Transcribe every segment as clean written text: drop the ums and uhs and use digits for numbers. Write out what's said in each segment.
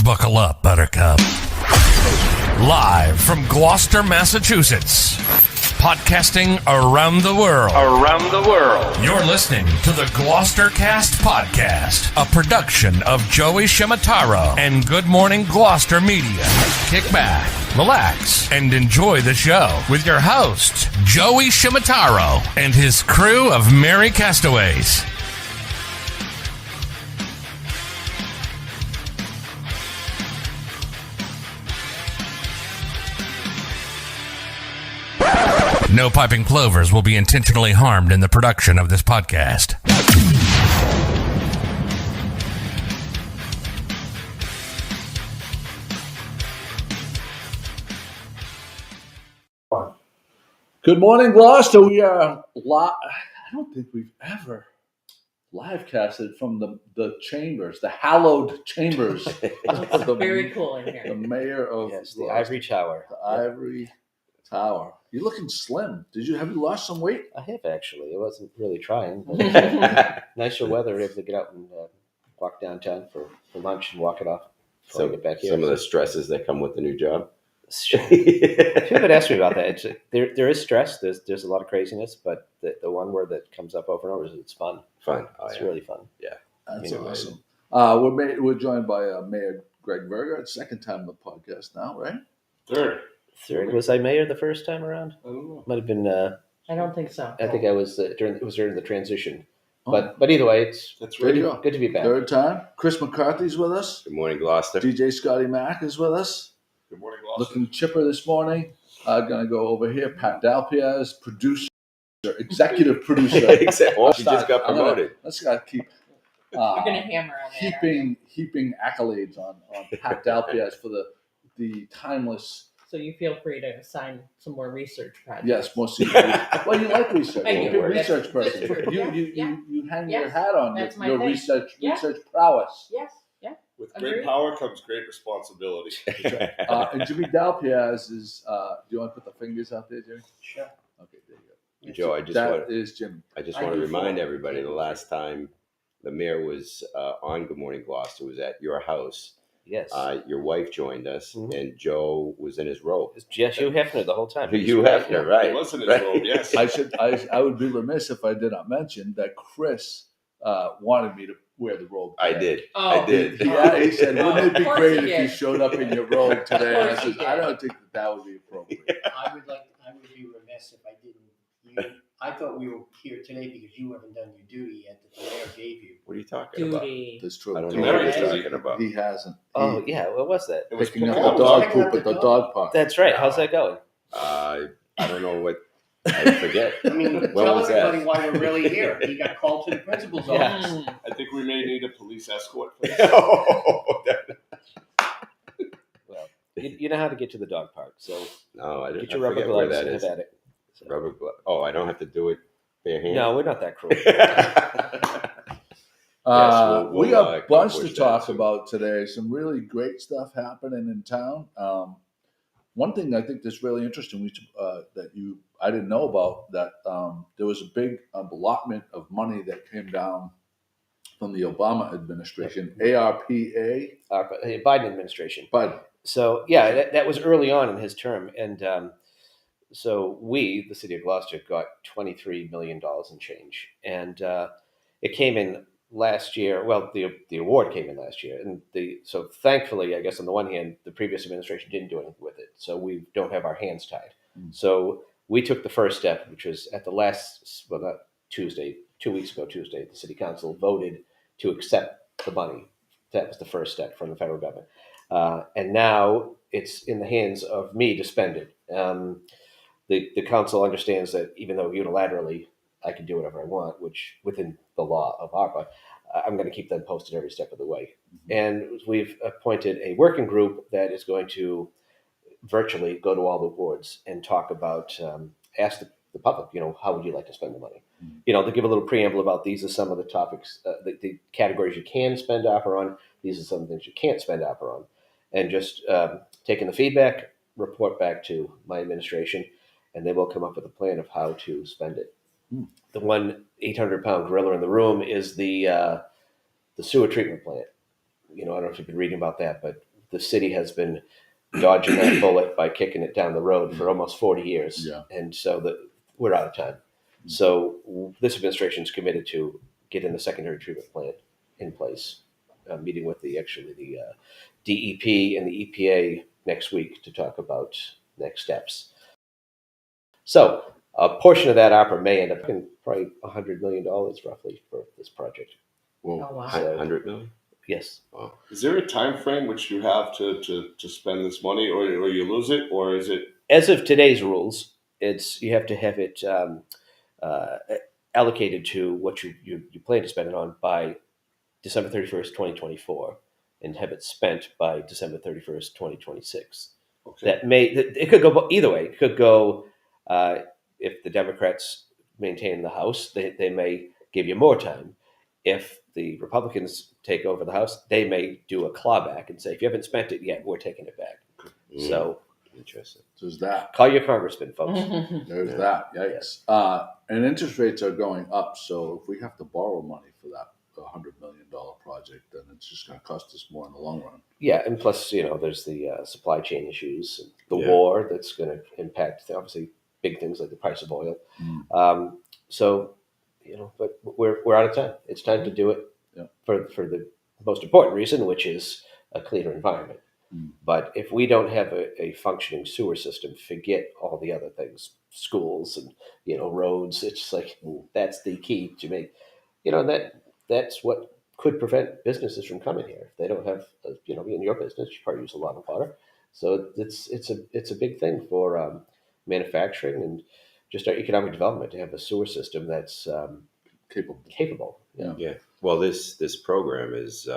Buckle up, Buttercup. Live from Gloucester, Massachusetts. Podcasting around the world. You're listening to the GloucesterCast podcast, a production of Joey Shimataro and Good Morning Gloucester Media. Kick back, relax, and enjoy the show with your host, Joey Shimataro, and his crew of merry castaways. No piping plovers will be intentionally harmed in the production of this podcast. Good morning, Gloucester. We are live. I don't think we've ever live casted from the chambers, the hallowed chambers. It's very cool in here. The mayor of the Ivory Tower. The Ivory Tower. You're looking slim. Have you lost some weight? I have actually. I wasn't really trying. But nicer weather, able to get out and walk downtown for lunch and walk it off. So get back here. Some of the stresses that come with the new job. People had asked me about that. There is stress. There's a lot of craziness, but the one word that comes up over and over is it's fun. Fun. It's really fun. Yeah, that's awesome. We're joined by Mayor Greg Verga. It's second time on the podcast now, right? Third. Was I mayor the first time around? I don't know. Might have been. I don't think so. I think I was during the transition. But either way, it's good to be back. Third time. Chris McCarthy's with us. Good morning, Gloucester. DJ Scotty Mack is with us. Good morning, Gloucester. Looking chipper this morning. Going to go over here. Pat Dalpiaz, producer, executive producer. She just got promoted. Let's keep. You're going to hammer on that. Heaping accolades on Pat Dalpiaz for the timeless. So you feel free to assign some more research projects. Yes, more secret. Well, you like research. I do. You're a research person. That's true. You hang your Yes. hat on That's my your thing. research Yeah. research prowess. Yes. With Agreed. great power comes great responsibility. And Jimmy Dalpiaz is. Do you want to put the fingers out there, Jimmy? Sure. Okay, there you go. Joe, That is Jimmy. I just want to remind everybody the last time the mayor was on Good Morning Gloucester was at your house. Yes. Your wife joined us, and Joe was in his robe. It's just Hugh Hefner the whole time. Hugh Hefner, right? He was in his right. robe, yes. I would be remiss if I did not mention that Chris wanted me to wear the robe today. I did. Oh. I did. Yeah, he said, "Wouldn't it be Of course great he if you did. showed up in your robe today?" And I Of course said, he "I did. don't think that would be appropriate." I would be remiss if I didn't. I thought we were here today because you haven't done your duty yet that the mayor gave you. What are you talking about? Duty. That's true. I don't The know what mayor you're is- talking about. He hasn't. Oh, yeah. What was that? It was Picking up performed. the dog Picking up poop at the the dog. dog park. That's right. How's that going? I don't know what. I forget. I mean, When tell was that? everybody why we're really here. He got called to the principal's Yeah. office. I think we may need a police escort for this. Well, you know how to get to the dog park, so No, I didn't. get your I rubber forget where gloves that and is. have at it. So- Rubber glove. Oh, I don't have to do it bare hand. No, we're not that cruel. we'll, We got a bunch to accomplish talk that soon. about today. Some really great stuff happening in town. One thing I think that's really interesting I didn't know about that there was a big allotment of money that came down from the Obama administration, ARPA. Biden administration. But So, yeah, that was early on in his term. And so we, the city of Gloucester, got $23 million in change. And it came in last year. Well, the award came in last year. And so thankfully, I guess on the one hand, the previous administration didn't do anything with it. So we don't have our hands tied. So we took the first step, which was at the last, well, not Tuesday, 2 weeks ago Tuesday, the city council voted to accept the money. That was the first step from the federal government. And now it's in the hands of me to spend it. The council understands that even though unilaterally I can do whatever I want, which within the law of ARPA, I'm going to keep them posted every step of the way. And we've appointed a working group that is going to virtually go to all the wards and talk about, ask the public, how would you like to spend the money? To give a little preamble about these are some of the topics, the categories you can spend ARPA on. These are some of the things you can't spend ARPA on. And just taking the feedback, report back to my administration, and they will come up with a plan of how to spend it. The one 800-pound gorilla in the room is the sewer treatment plant. I don't know if you've been reading about that, but the city has been dodging that bullet by kicking it down the road for almost 40 years. Yeah. And so we're out of time. So this administration is committed to getting the secondary treatment plant in place, meeting with the DEP and the EPA next week to talk about next steps. So a portion of that ARPA may end up in probably $100 million roughly for this project. Whoa. Oh, wow. 100 million. Yes. Wow. Is there a time frame which you have to spend this money, or you lose it, or is it? As of today's rules, you have to have it allocated to what you plan to spend it on by December 31st, 2024, and have it spent by December 31st, 2026. Okay. It could go either way. It could go if the Democrats maintain the House, they may give you more time. If the Republicans take over the House, they may do a clawback and say, if you haven't spent it yet, we're taking it back. So Interesting. So there's that. call your congressman, folks. There's that. Yikes. And interest rates are going up. So if we have to borrow money for that $100 million project, then it's just going to cost us more in the long run. Yeah, and plus, there's the supply chain issues, and the Yeah. war that's going to impact, obviously, big things like the price of oil. Mm. But we're out of time. It's time to do it Yeah. for the most important reason, which is a cleaner environment. Mm. But if we don't have a functioning sewer system, forget all the other things, schools and roads. It's like that's the key to make that's what could prevent businesses from coming here. If they don't have in your business, you probably use a lot of water, so it's a big thing for manufacturing and just our economic development to have a sewer system that's capable. Yeah. Yeah. Well, this program is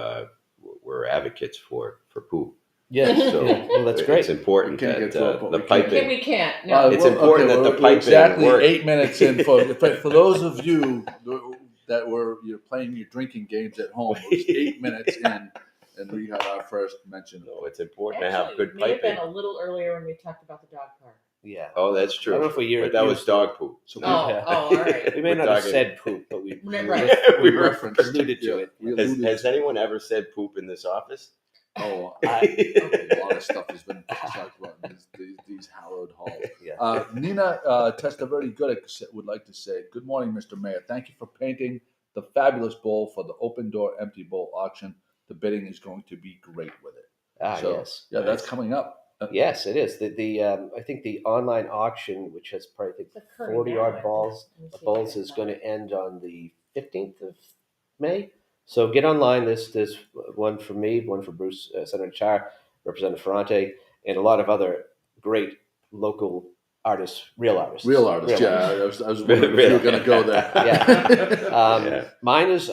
we're advocates for poop. Yes, So well, that's great. It's important We can't that get to it, but the we can't. piping. We can't. No. It's important that the we're piping exactly work. 8 minutes in. For those of you that you're playing your drinking games at home, it was 8 minutes in, and we had our first mention. No, it's important to have good It may have piping. been a little earlier when we talked about the dog park. Yeah. Oh, that's true. I don't know if we But that was dog poop. So Oh, all right. We may We're not have talking- said poop, but we Right. we We referenced alluded to it. We Has, alluded has to it. anyone ever said poop in this office? Oh, a lot of stuff has been talked about in these hallowed halls. Yeah. Nina Testaverde Goodick would like to say, "Good morning, Mr. Mayor. Thank you for painting the fabulous bowl for the open door empty bowl auction. The bidding is going to be great with it." Yes. Yeah, that's Nice. coming up. Yes, it is. I think the online auction, which has probably It's occurring 40 now, I odd think. balls, Let me see if bowls I can is find going it. to end on the 15th of May. So get online. There's one for me, one for Bruce, Senator Char, Representative Ferrante, and a lot of other great local artists, real artists. Real artist. Real Yeah, I was wondering if you were going to go there. Yeah. Yeah.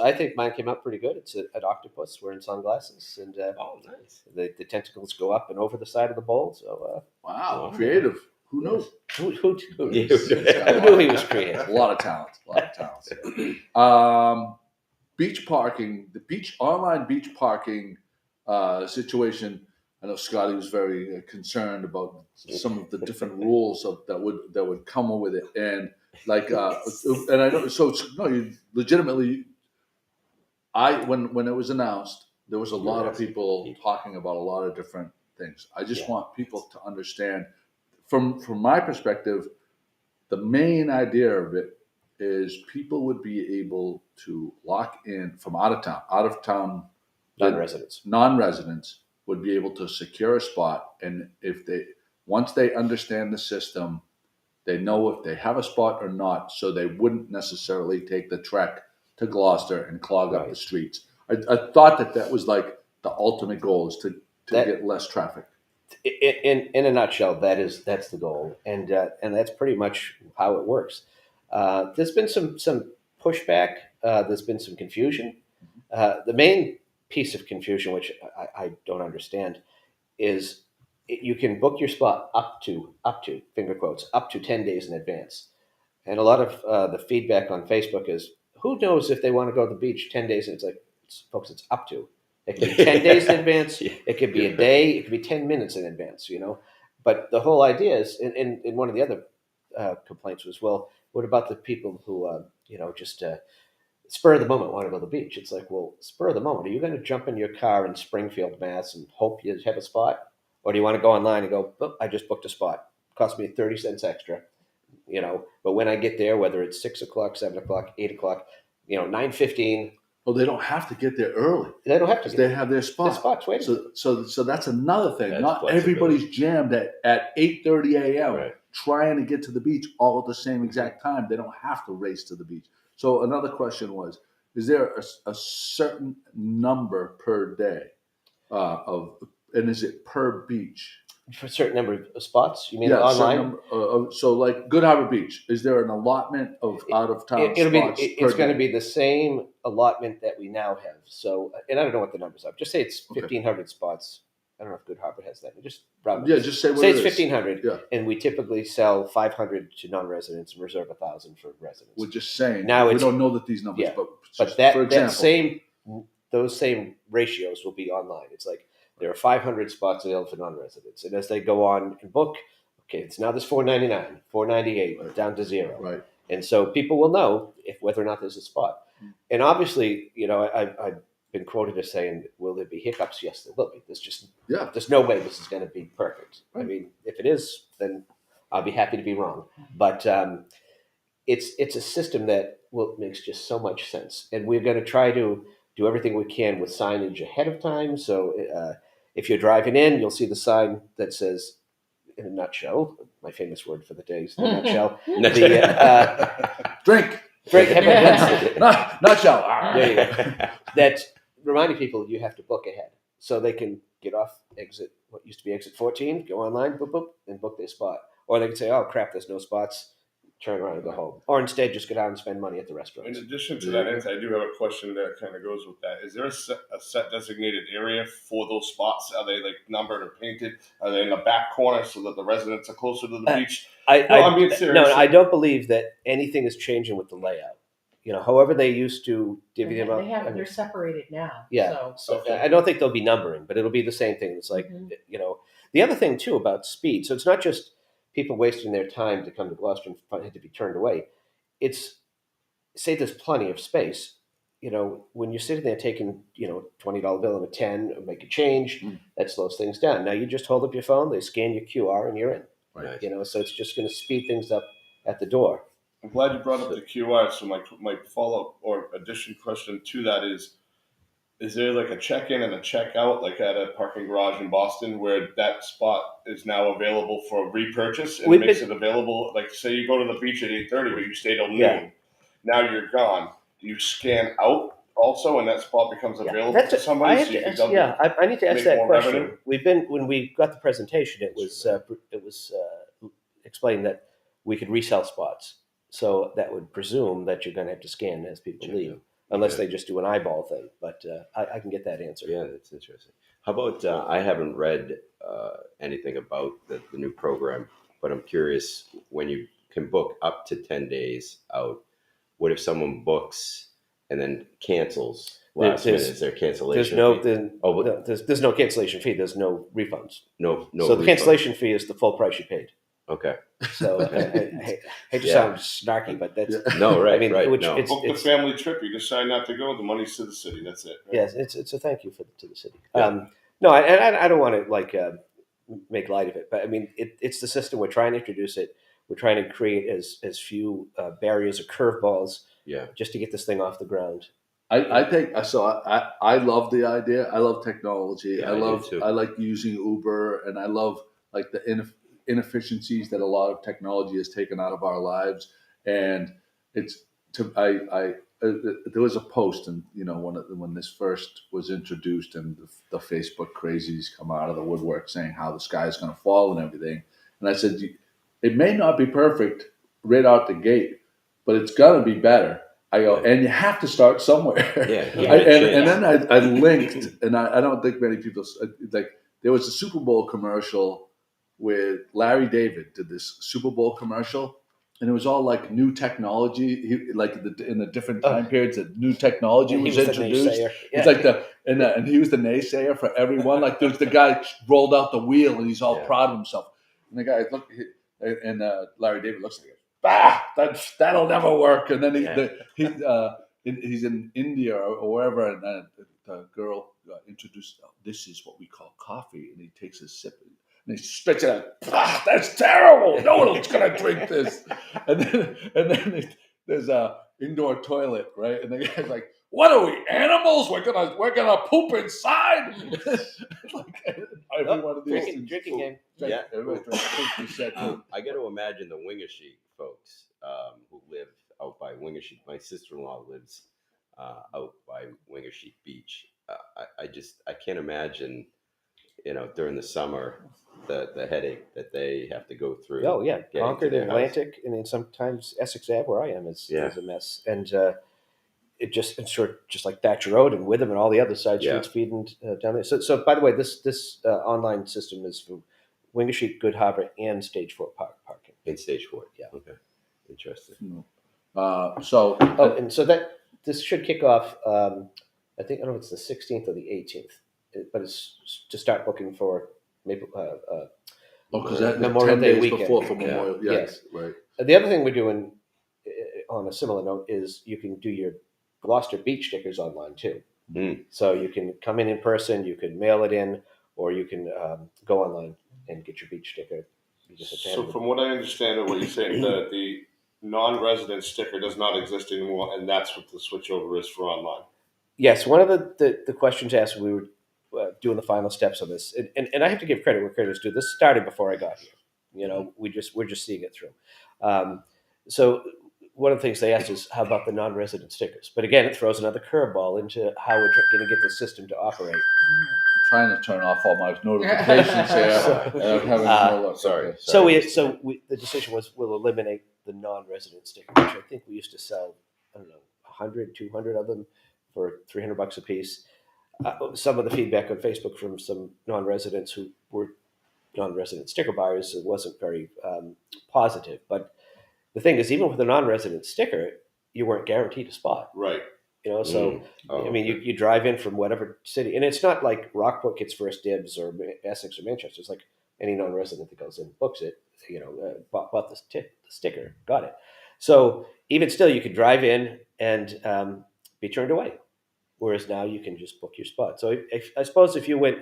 I think mine came out pretty good. It's an octopus wearing sunglasses, and Oh, nice. the tentacles go up and over the side of the bowl. So Wow, creative. Who knew? who Yeah. who knew he was creative? A lot of talent. Beach parking, online beach parking situation. I know Scotty was very concerned about some of the different rules that would come with it, and and I know. So you legitimately, when it was announced, there was a lot of people talking about a lot of different things. I just want people to understand, from my perspective, the main idea of it is people would be able to lock in from out of town non-residents would be able to secure a spot, and once they understand the system, they know if they have a spot or not, so they wouldn't necessarily take the trek to Gloucester and clog up the streets. I thought that was like the ultimate goal, is to get less traffic. In a nutshell, that's the goal, and that's pretty much how it works. There's been some pushback. There's been some confusion. The main piece of confusion, which I don't understand, is you can book your spot up to finger quotes up to 10 days in advance, and a lot of the feedback on Facebook is, who knows if they want to go to the beach 10 days? And it's like, folks, it's up to. It could be 10 days in advance. It could be a day. It could be 10 minutes in advance, But the whole idea is, and one of the other complaints was, well, what about the people who, just spur of the moment want to go to the beach. It's like, well, spur of the moment. Are you going to jump in your car in Springfield, Mass, and hope you have a spot, or do you want to go online and go, oh, I just booked a spot, cost me 30 cents extra, But when I get there, whether it's 6 o'clock, 7 o'clock, 8 o'clock, 9:15. Well, they don't have to get there early. They don't have to. Because they have their spot. Their spots waiting. So that's another thing. That's Not flexibility. everybody's jammed at 8:30 a.m. Right. trying to get to the beach all at the same exact time. They don't have to race to the beach. So another question was: is there a certain number per day and is it per beach? For a certain number of spots, you mean Yeah, online? So like Good Harbor Beach, is there an allotment of out of town spots? It's going to be the same allotment that we now have. So, and I don't know what the numbers are. Just say it's 1,500 spots. I don't know if Good Harbor has that. Just round Yeah, just say what say it it's is. 1,500, Yeah. and we typically sell 500 to non-residents and reserve 1,000 for residents. We're just saying. Now we it's- don't know that these numbers, yeah, but But that, for example, those same ratios will be online. It's like there are 500 spots available for non-residents, and as they go on and book, okay, it's now there's 499, 498, Right. down to zero, right? and so people will know whether or not there's a spot. And obviously, I've been quoted as saying, "Will there be hiccups?" Yes, there will be. Yeah. There's no way this is going to be perfect. I mean, if it is, then I'll be happy to be wrong. But it's a system that makes just so much sense, and we're going to try to do everything we can with signage ahead of time. So if you're driving in, you'll see the sign that says, in a nutshell, my famous word for the day is the nutshell. Drink. Drink. Nutshell. There you go. That's reminding people you have to book ahead so they can get off what used to be exit 14, go online, boop, boop, and book their spot. Or they can say, oh, crap, there's no spots. Turn around and go home. Or instead, just go down and spend money at the restaurant. In addition to that, I do have a question that kind of goes with that. Is there a set designated area for those spots? Are they like numbered or painted? Are they in the back corner so that the residents are closer to the beach? I'm being serious. No, I don't believe that anything is changing with the layout. However they used to divvy them up. They're separated now. Yeah. So. So I don't think there'll be numbering, but it'll be the same thing. It's like, the other thing too about speed. So it's not just people wasting their time to come to Gloucester and to be turned away. It's, say there's plenty of space. When you're sitting there taking, $20 bill and a 10, or make a change, that slows things down. Now you just hold up your phone, they scan your QR, and you're in. Right. So it's just going to speed things up at the door. I'm glad you brought up the QR. So my follow-up or addition question to that is there like a check-in and a check-out, like at a parking garage in Boston, where that spot is now available for repurchase and makes it available? Like, say you go to the beach at 8:30, but you stay till noon. Yeah. Now you're gone. Do you scan out also, and that spot becomes available to somebody? I need to ask that more question. revenue? When we got the presentation, it was explained that we could resell spots. So that would presume that you're going to have to scan as people leave. Unless they just do an eyeball thing, but I can get that answer. Yeah, that's interesting. How about, I haven't read anything about the new program, but I'm curious, when you can book up to 10 days out, what if someone books and then cancels last minute? Is there a cancellation fee? There's no cancellation fee. There's no refunds. No. So the cancellation fee is the full price you paid. Okay. So I hate to sound snarky, but that's no, right. I mean, right. which No. it's, Book the family trip. You decide not to go. The money's to the city. That's it. Right? Yes, it's a thank you to the city. Yeah. No, I don't want to make light of it, but I mean it's the system. We're trying to introduce it. We're trying to create as few barriers or curveballs, just to get this thing off the ground. I think so. I love the idea. I love technology. Yeah, I like using Uber, and I love like the inefficiencies that a lot of technology has taken out of our lives. And there was a post, and when this first was introduced, and the Facebook crazies come out of the woodwork saying how the sky is going to fall and everything. And I said, it may not be perfect right out the gate, but it's going to be better. I go, and you have to start somewhere. And then I linked, and I don't think many people like. There was a Super Bowl commercial with Larry David did this Super Bowl commercial, and it was all like new technology. In the different time periods that new technology was introduced. It's like and he was the naysayer for everyone. Like there's the guy rolled out the wheel and he's all proud of himself. And the guy Larry David looks like it. That'll never work. And then he's in India or wherever, and the girl introduced, this is what we call coffee, and he takes a sip and he spits it out. That's terrible. No one's gonna drink this. And then there's a indoor toilet, right? And the guy's like, "What are we, animals? We're gonna poop inside." Like every one of these things. Drinking game. Yeah. Everybody drinks poop. He said poop. I got to imagine the Wingersheek folks who live out by Wingersheek. My sister-in-law lives out by Wingersheek Beach. I can't imagine, during the summer, the headache that they have to go through. Oh yeah, getting Concord, to their Atlantic, and then sometimes Essex Ave, where I am, is a mess. And it just like Thatcher Road and Witham and all the other side streets feeding down there. So by the way, this online system is for Wingersheek, Good Harbor, and Stage 4 parking. In Stage 4. Yeah. Okay. Interesting. And so that this should kick off. I think I don't know if it's the 16th or the 18th, but it's to start booking for maybe Because that Memorial 10 Day days weekend. before for Memorial. Yes. Right. The other thing we're doing on a similar note is you can do your Gloucester beach stickers online too. Mm. So you can come in person, you can mail it in, or you can go online and get your beach sticker. You just attach So it. from what I understand of what you're saying, the non-resident sticker does not exist anymore, and that's what the switchover is for online. Yes, one of the questions asked when we were doing the final steps of this, and I have to give credit where credit's due. This started before I got here. We're just seeing it through. So one of the things they asked is, how about the non-resident stickers? But again, it throws another curveball into how we're going to get the system to operate. I'm trying to turn off all my notifications here. And I'm having no luck. Sorry. Okay. So the decision was we'll eliminate the non-resident sticker, which I think we used to sell, I don't know, 100, 200 of them for $300 a piece. Some of the feedback on Facebook from some non-residents who were non-resident sticker buyers, it wasn't very positive. But the thing is, even with a non-resident sticker, you weren't guaranteed a spot. Right. I mean, you drive in from whatever city, and it's not like Rockport gets first dibs or Essex or Manchester. It's like any non-resident that goes in, books it, bought the sticker, got it. So even still, you could drive in and be turned away. Whereas now you can just book your spot. So I suppose if you went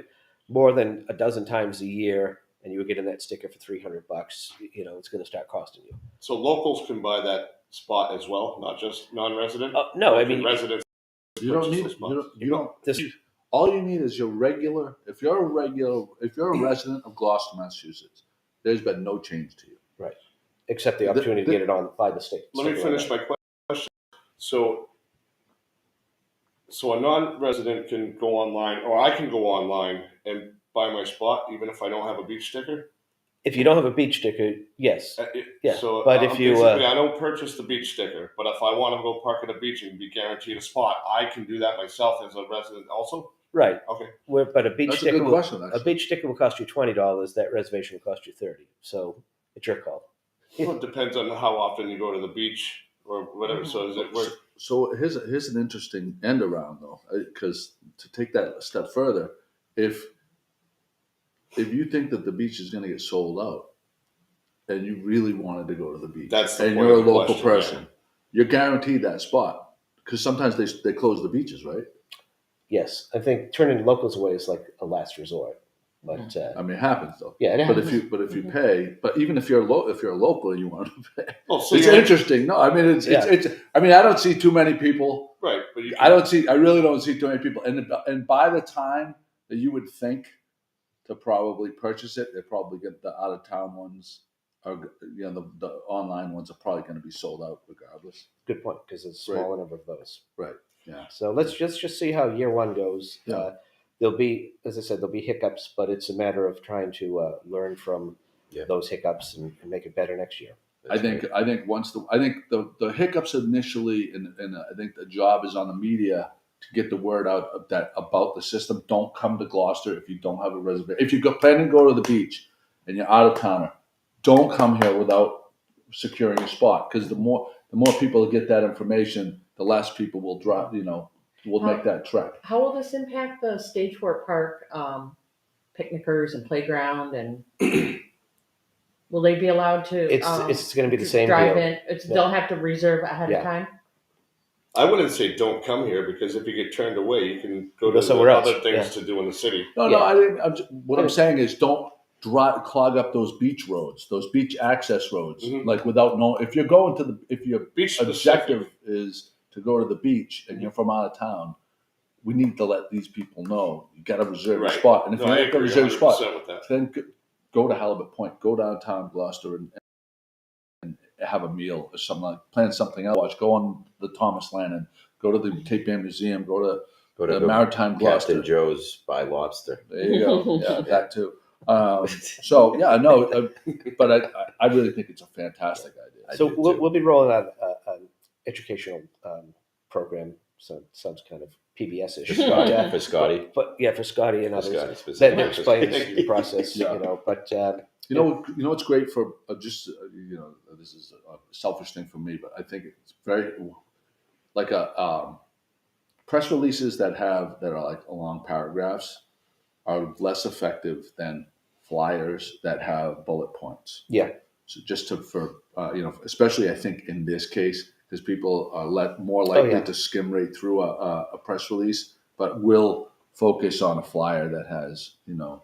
more than a dozen times a year and you were getting that sticker for $300, it's going to start costing you. So locals can buy that spot as well, not just non-resident. No, I mean residents. You don't need. You don't. All you need is your regular. If you're a resident of Gloucester, Massachusetts, there's been no change to you. Right. Except the opportunity to get it on by the state. Let me finish my question. So a non-resident can go online, or I can go online and buy my spot, even if I don't have a beach sticker. If you don't have a beach sticker, yes. Yeah. So, but if you, basically, I don't purchase the beach sticker. But if I want to go park at a beach and be guaranteed a spot, I can do that myself as a resident, also. Right. Okay. But a beach That's a sticker, good question, a beach sticker will cost you $20. That reservation will cost you $30. So it's your call. Well, it depends on how often you go to the beach or whatever. So is it worth? So here's an interesting end around though, because to take that a step further, if you think that the beach is going to get sold out, and you really wanted to go to the beach, and you're a local person, you're guaranteed that spot because sometimes they close the beaches, right? Yes, I think turning locals away is like a last resort. But I mean, it happens though. Yeah, it happens. But if you pay, but even if you're a local and you want to pay, So it's interesting. No, I mean it's I mean I don't see too many people. Right, but I really don't see too many people. And by the time that you would think to probably purchase it, they probably get the out of town ones, or the online ones are probably going to be sold out regardless. Good point, because there's a smaller number of those. Right. Yeah. So let's just see how year one goes. Yeah. There'll be, as I said, there'll be hiccups, but it's a matter of trying to learn from those hiccups and make it better next year. I think the hiccups initially, and I think the job is on the media to get the word out about the system. Don't come to Gloucester if you don't have a reservation. If you plan to go to the beach and you're out of towner, don't come here without securing a spot, because the more people get that information, the less people will drop. Will make that trek. How will this impact the Stage 4 Park picnickers and playground? And will they be allowed to? It's going to be the same drive deal. in. They'll have to reserve ahead of time. I wouldn't say don't come here, because if you get turned away, you can go Go to somewhere else, other things yeah. to do in the city. No, Yeah. I didn't. What I'm saying is, don't clog up those beach roads, those beach access roads. Mhm. Like without if you're going to if your Beach objective specific. is to go to the beach and you're from out of town, we need to let these people know you got to reserve Right. a spot. And if No, you I don't have to agree reserve a 100% spot, with that. then go to Halibut Point, go downtown Gloucester, and have a meal or something, like plan something else. Watch, go on the Thomas Lannon, go to the Tape Band Museum, go to Go to the Maritime Gloucester. Captain Joe's buy lobster. There you go. Yeah, that too. So yeah, no, but I really think it's a fantastic idea. I So do we'll, too. we'll be rolling out an educational program, so some kind of PBS-ish. For Scotty, for Scotty. But yeah, for Scotty and For others. Scotty That specifically. explains the process, Yeah. But You know what's great for this is a selfish thing for me, but I think it's very like a press releases that are like long paragraphs are less effective than flyers that have bullet points. yeah, So just especially I think in this case, because people are more likely yeah. to skim right through a press release, but will focus on a flyer that has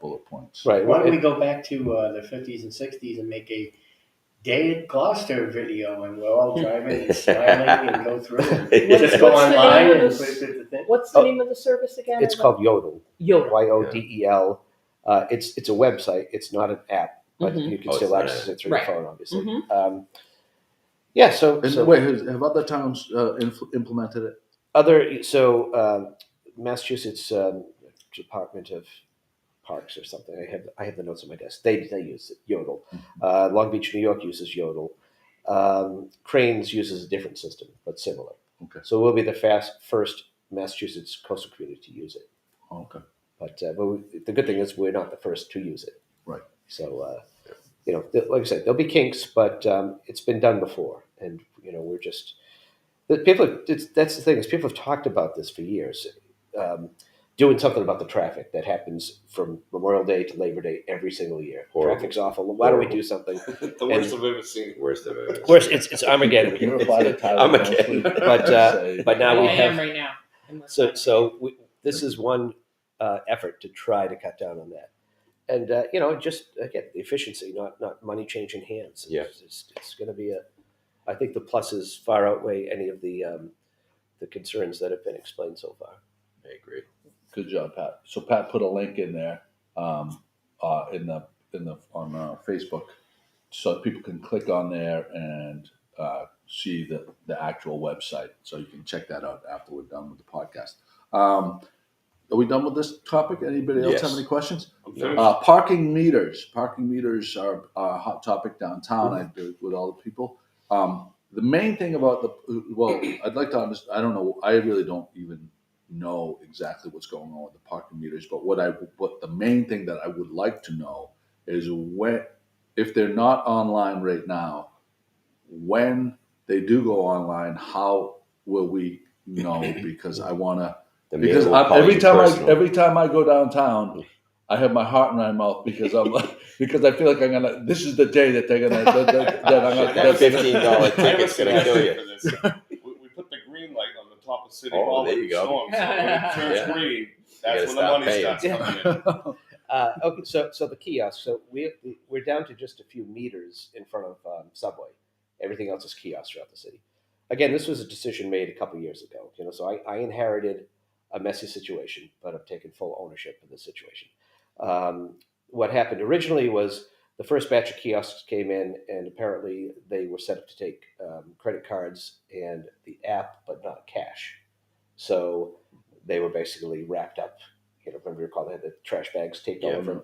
bullet points. right. Why don't we go back to the 50s and 60s and make a day at Gloucester video, and we're all driving and smiling and go through and just go What's the online name of and this? put it the thing. What's the name of the service again? It's called Yodel. Yodel. YODEL. It's a website. It's not an app, but Mhm. you can Oh, it's still not access an it through your Right. phone, obviously. Mhm. Yeah. So Wait, have other towns implemented it? Massachusetts Department of Parks or something. I have the notes on my desk. They use it, Yodel. Long Beach, New York uses Yodel. Cranes uses a different system, but similar. Okay. So we'll be the first Massachusetts coastal community to use it. Okay. But the good thing is we're not the first to use it. Right. So like I said, there'll be kinks, but it's been done before, and we're just that's the thing is people have talked about this for years. Doing something about the traffic that happens from Memorial Day to Labor Day every single year. Horrible. Traffic's awful. Why don't we do something? The worst I've ever seen. Worst of it. Worse, it's Armageddon. You're a fighter, Tyler, I'm a mostly. kid. But now Oh, we I have am right now. this is one effort to try to cut down on that, and just again the efficiency, not money changing hands. Yeah. It's going to be I think the pluses far outweigh any of the concerns that have been explained so far. I agree. Good job, Pat. So Pat put a link in there on Facebook, so people can click on there and see the actual website. So you can check that out after we're done with the podcast. Are we done with this topic? Anybody else Yes. have any questions? I'm finished. Parking meters. Parking meters are a hot topic downtown. I do with all the people. The main thing about I'd like to understand. I don't know. I really don't even know exactly what's going on with the parking meters. But what the main thing that I would like to know is if they're not online right now, when they do go online, how will we know? Because I want to. The Because mail will call every you time personal. every time I go downtown, I have my heart in my mouth because because I feel like I'm gonna. This is the day that they're gonna. That I'm gonna. That $15 I have a ticket's gonna kill you. suggestion for this. We put the green light on the top of City Oh, Hall there when you it go. storms. So when it turns Yeah. green, gotta that's when the stop money paying. starts coming in. Okay, so the kiosk. So we're down to just a few meters in front of Subway. Everything else is kiosks throughout the city. Again, this was a decision made a couple years ago. So I inherited a messy situation, but I've taken full ownership of the situation. What happened originally was the first batch of kiosks came in, and apparently they were set up to take credit cards and the app, but not cash. So they were basically wrapped up. Remember you recall they had the trash bags taped all over them.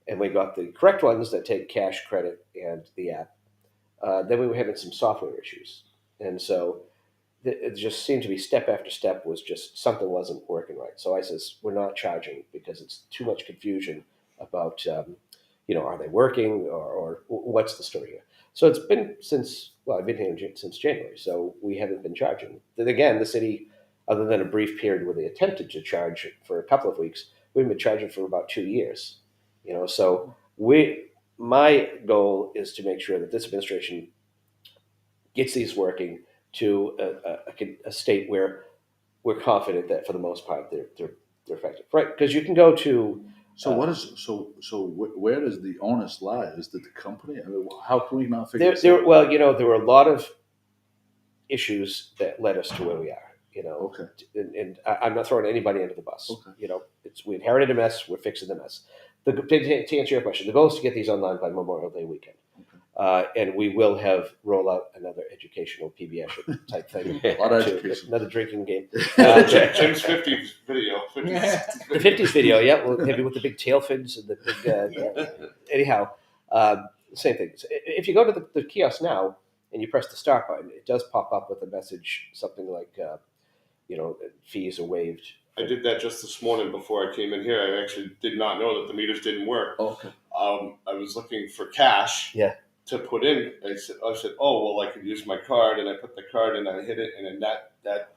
And we got the correct ones that take cash, credit, and the app. Then we were having some software issues. And so it just seemed to be step after step was just something wasn't working right. So I says, we're not charging because it's too much confusion about, are they working or what's the story here? So it's been I've been here since January, so we haven't been charging. Then again, the city, other than a brief period where they attempted to charge for a couple of weeks, we've been charging for about 2 years. So my goal is to make sure that this administration gets these working, to a state where we're confident that for the most part they're effective, right? Because you can go to So where does the onus lie? Is it the company? I mean, how can we not figure this out? well, there were a lot of issues that led us to where we are. Okay. And I'm not throwing anybody under the bus. Okay. We inherited a mess. We're fixing the mess. To answer your question, the goal is to get these online by Memorial Day weekend. And we will roll out another educational PBS type thing. A lot of education. Another drinking game. Jim's 50s video. 50s. The 50s video, yeah. Well, maybe with the big tail fins and the big. Anyhow, same thing. So if you go to the kiosk now and you press the start button, it does pop up with a message, something like, fees are waived. I did that just this morning before I came in here. I actually did not know that the meters didn't work. Okay. I was looking for cash. Yeah. To put in, I said, oh, well, I could use my card, and I put the card in, I hit it, and then that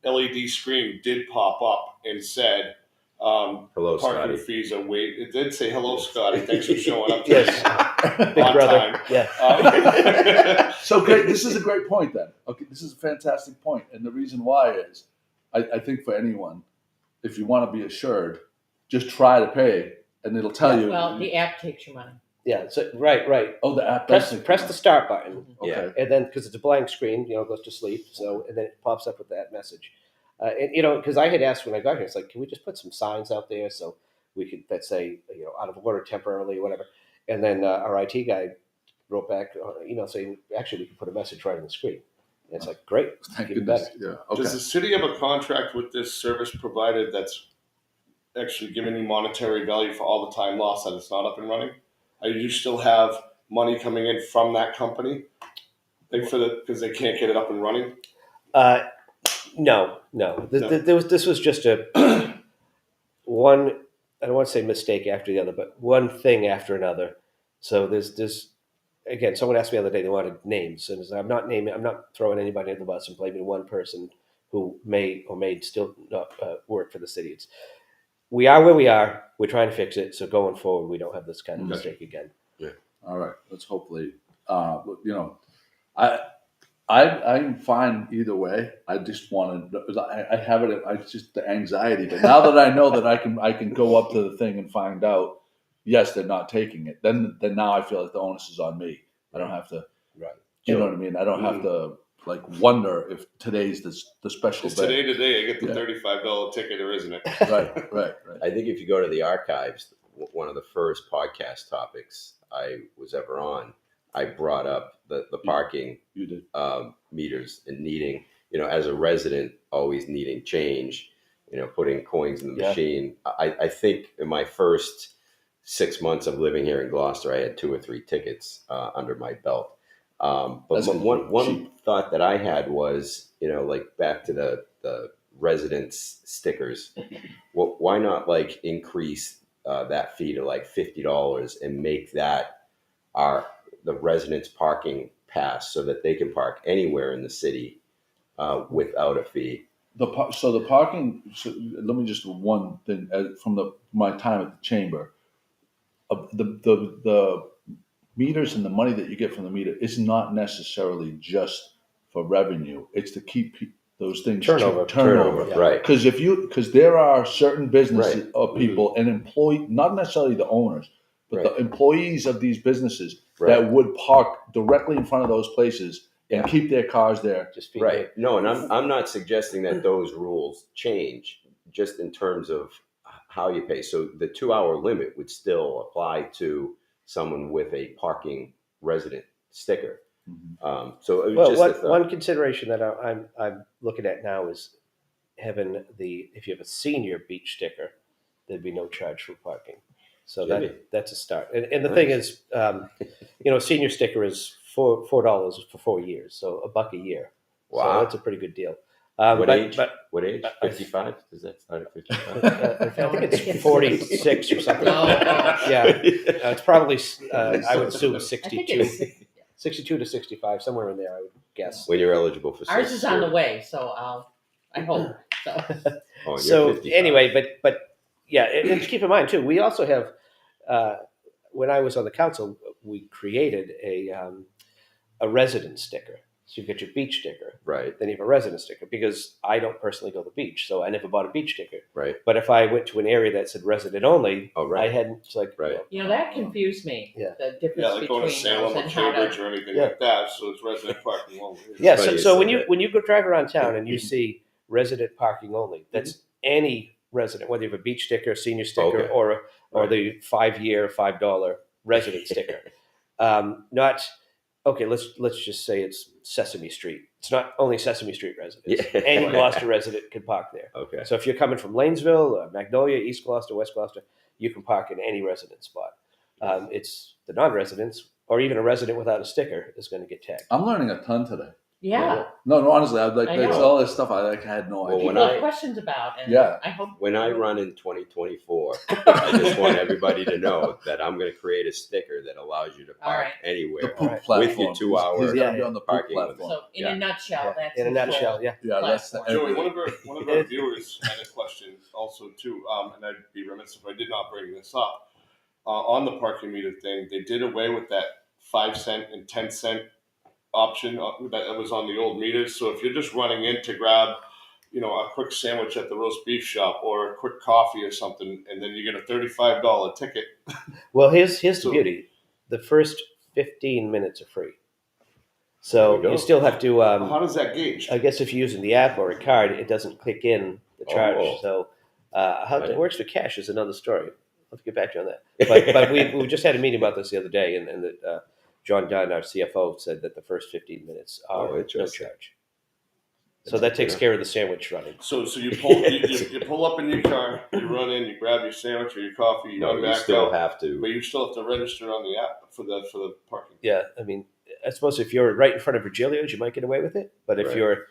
LED screen did pop up and said, Hello, parking Scotty. fees are waived. It did say, hello, Scotty, thanks for showing up. Yes. Big on brother. time. Yeah. So great. This is a great point then. Okay, this is a fantastic point. And the reason why is I think for anyone, if you want to be assured, just try to pay and it'll tell you. Well, the app takes your money. Yeah. So right. Oh, the app. Press the start button. Okay. And then, because it's a blank screen, goes to sleep. So, and then it pops up with that message. And because I had asked when I got here, it's like, can we just put some signs out there so we could, let's say, out of order temporarily, or whatever. And then our IT guy wrote back, saying, actually, we can put a message right on the screen. And it's like, great. Thank Even goodness. better. Yeah. Okay. Does the city have a contract with this service provider that's actually giving you monetary value for all the time lost that it's not up and running? Do you still have money coming in from that company? Because they can't get it up and running? No. This was just a one. I don't want to say mistake after the other, but one thing after another. So there's again. Someone asked me the other day they wanted names, and I'm not throwing anybody under the bus and blaming one person who may or may still not work for the city. We are where we are. We're trying to fix it. So going forward, we don't have this kind of mistake again. Yeah. All right. Let's hopefully. I'm fine either way. I just want to. I have it. It's just the anxiety. But now that I know that I can go up to the thing and find out. Yes, they're not taking it. Then now I feel like the onus is on me. I don't have to. Right. You know what I mean? I don't have to wonder if today's the special Is day. today I get the $35 ticket, or isn't it? Right. I think if you go to the archives, one of the first podcast topics I was ever on, I brought up the parking You did. meters and needing, as a resident, always needing change, putting coins in the machine. I think in my first 6 months of living here in Gloucester, I had 2 or 3 tickets under my belt. But one thought that I had was, back to the residence stickers. Well, why not increase that fee to $50 and make that the residents parking pass so that they can park anywhere in the city without a fee? The parking. So let me just one thing from my time at the chamber. The meters and the money that you get from the meter is not necessarily just for revenue. It's to keep those things turnover. Yeah. Right. Because there are certain businesses of people and not necessarily the owners, but the employees of these businesses that would park directly in front of those places and keep their cars there. Right. No, and I'm not suggesting that those rules change, just in terms of how you pay. So the 2-hour limit would still apply to someone with a parking resident sticker. Mm-hmm. So it was just one consideration that I'm looking at now is having if you have a senior beach sticker, there'd be no charge for parking. So that's a start. And the thing is, senior sticker is $4 for 4 years, so $1 a year. Wow, so that's a pretty good deal. What age? 55? Does that start at 55? I think it's 46 or something. No. It's probably I would assume I think 62. it's 62 to 65, somewhere in there, I would guess. When you're eligible for ours Social is on the Security. way, so I hope so. Oh, you're So 55. anyway, but yeah, and keep in mind too, we also have. When I was on the council, we created a resident sticker. So you get your beach sticker. Right. Then you have a resident sticker, because I don't personally go to the beach, so I never bought a beach sticker. Right. But if I went to an area that said resident only, Oh, right. I hadn't. It's like, Right. well, You know, that confused me. Yeah. The difference Yeah, like going between to Salem those or and how Cambridge to. or anything Yeah. like that. So it's resident parking only. yeah. funny So, you so said that. when you go drive around town and you see resident parking only, that's any resident, whether you have a beach sticker, senior sticker, Okay. or Right. the 5-year $5 resident sticker. Not okay. Let's just say it's Sesame Street. It's not only Sesame Street residents. Yeah. Any Gloucester resident can park there. Okay. So if you're coming from Lanesville, Magnolia, East Gloucester, West Gloucester, you can park in any resident spot. It's the non-residents, or even a resident without a sticker, is going to get tagged. I'm learning a ton today. Yeah. No, honestly, I I that's know. all this stuff I had no Well, idea. when People I- have questions about, and Yeah. I hope When I run in 2024, I just want everybody to know that I'm going to create a sticker that allows you to All park right. the anywhere. poop Right. platform. With your 2 hour He's gonna be on the poop parking limit. platform. so. In Yeah. a nutshell, that's In a his nutshell, role. yeah. Yeah, that's platform. Joey, one everything. of our viewers had a question also too, and I'd be remiss if I did not bring this up. On the parking meter thing, they did away with that 5 cent and 10 cent option that was on the old meters. So if you're just running in to grab, a quick sandwich at the roast beef shop or a quick coffee or something, and then you get a $35 ticket. Well, here's the So- beauty: the first 15 minutes are free. There So we go. you still have to. How does that gauge? I guess if you're using the app or a card, it doesn't click in the charge. Oh. So how Right. it works with cash is another story. I'll have to get back to you on that. But we just had a meeting about this the other day, and that John Dunn, our CFO, said that the first 15 minutes are no interesting. charge. So that takes care of the sandwich running. So you pull you pull up in your car, you run in, you grab your sandwich or your coffee, you No, run you back still out, have to. but you still have to register on the app for the parking. Yeah, I mean, I suppose if you're right in front of Virgilio's, you might get away with it. But if Right. you're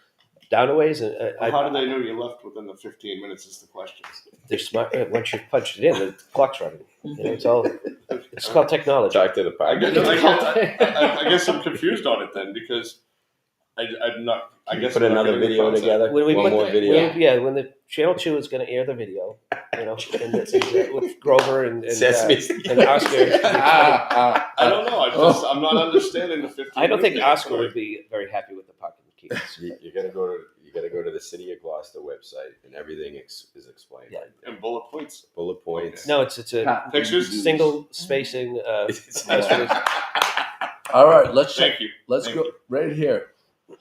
down a ways, How do they know you left within the 15 minutes? Is the question. they're smart. Once you've punched it in, the clock's running. It's all. It's called technology. Talk to the I parking. guess I'm confused on it then because I'm not. I guess Put I'm not another getting the video concept. together. When we One put more the- video. when the Channel 2 is going to air the video, with Grover and Sesame and Oscar. I don't know. I'm not understanding the 15. I don't think minute Oscar thing. would be very happy with the parking keys. You gotta go to the City of Gloucester website, and everything is explained. Yeah. Right there. And bullet points. Bullet points. No, it's a Pictures? single spacing. All right, let's Thank you. Let's Thank go you. right here.